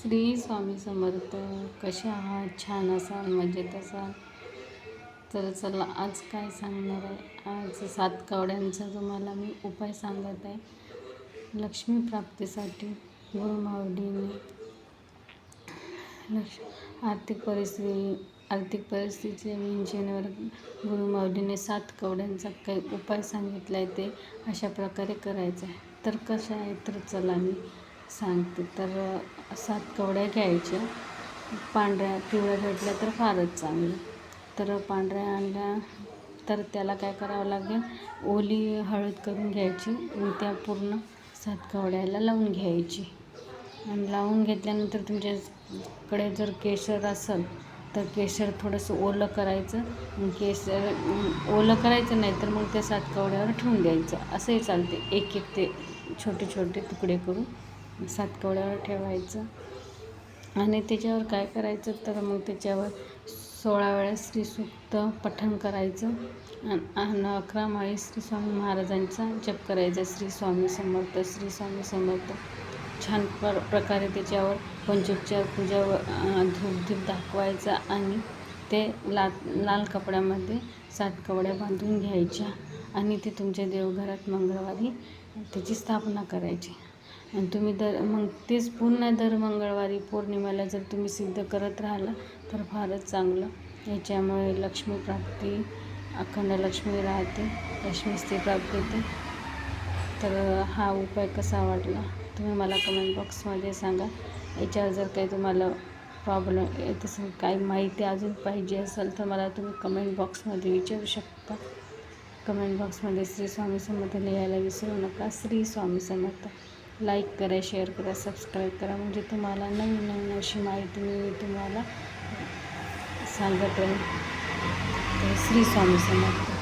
श्री स्वामी समर्थ. कसे आहात? छान असाल, मजेत असाल तर चला आज काय सांगणार आहे. आज 7 कवड्यांचा तुम्हाला मी उपाय सांगत आहे लक्ष्मी प्राप्तीसाठी. गुरुमाऊलीने आर्थिक परिस्थितीच्या विंचनेवर गुरुमाऊलीने 7 कवड्यांचा काही उपाय सांगितला आहे. ते अशा प्रकारे करायचं आहे. तर कसं आहे तर चला मी सांगते. तर 7 कवड्या घ्यायच्या. पांढऱ्या पिवळ्या भेटल्या तर फारच चांगलं. तर पांढऱ्या आणल्या तर त्याला काय करावं लागेल, ओली हळद करून घ्यायची आणि त्या पूर्ण 7 कवड्याला लावून घ्यायची. आणि लावून घेतल्यानंतर तुमच्याकडे जर केशर असेल तर केशर थोडंसं ओलं करायचं. केशर ओलं करायचं नाही तर मग त्या 7 कवड्यावर ठेवून द्यायचं, असंही चालते. एक ते छोटे छोटे तुकडे करून 7 कवड्यावर ठेवायचं. आणि त्याच्यावर काय करायचं तर मग त्याच्यावर 16 वेळा श्रीसूक्त पठण करायचं आणि 11 माळी श्री स्वामी महाराजांचा जप करायचा. श्री स्वामी समर्थ, श्री स्वामी समर्थ. छान प्रकारे त्याच्यावर पंचोपचार पूजा धूपदीप दाखवायचा आणि ते लाल कपड्यामध्ये 7 कवड्या बांधून घ्यायच्या आणि ते तुमच्या देवघरात मंगळवारी त्याची स्थापना करायची. आणि तुम्ही मग तेच पुन्हा दर मंगळवारी पौर्णिमेला जर तुम्ही सिद्ध करत राहिला तर फारच चांगलं. याच्यामुळे लक्ष्मी प्राप्ती, अखंड लक्ष्मी राहते, लक्ष्मी स्त्री प्राप्ती होते. तर हा उपाय कसा वाटला तुम्ही मला कमेंट बॉक्समध्ये सांगा. याच्यावर जर काही तुम्हाला प्रॉब्लेम येत असेल, काही माहिती अजून पाहिजे असेल तर मला तुम्ही कमेंट बॉक्समध्ये विचारू शकता. कमेंट बॉक्समध्ये श्री स्वामी समर्थ लिहायला विसरू नका. श्री स्वामी समर्थ. लाईक करा, शेअर करा, सबस्क्राईब करा, म्हणजे तुम्हाला नवीन नवीन अशी माहिती मी तुम्हाला सांगत राहील. तर श्री स्वामी समर्थ.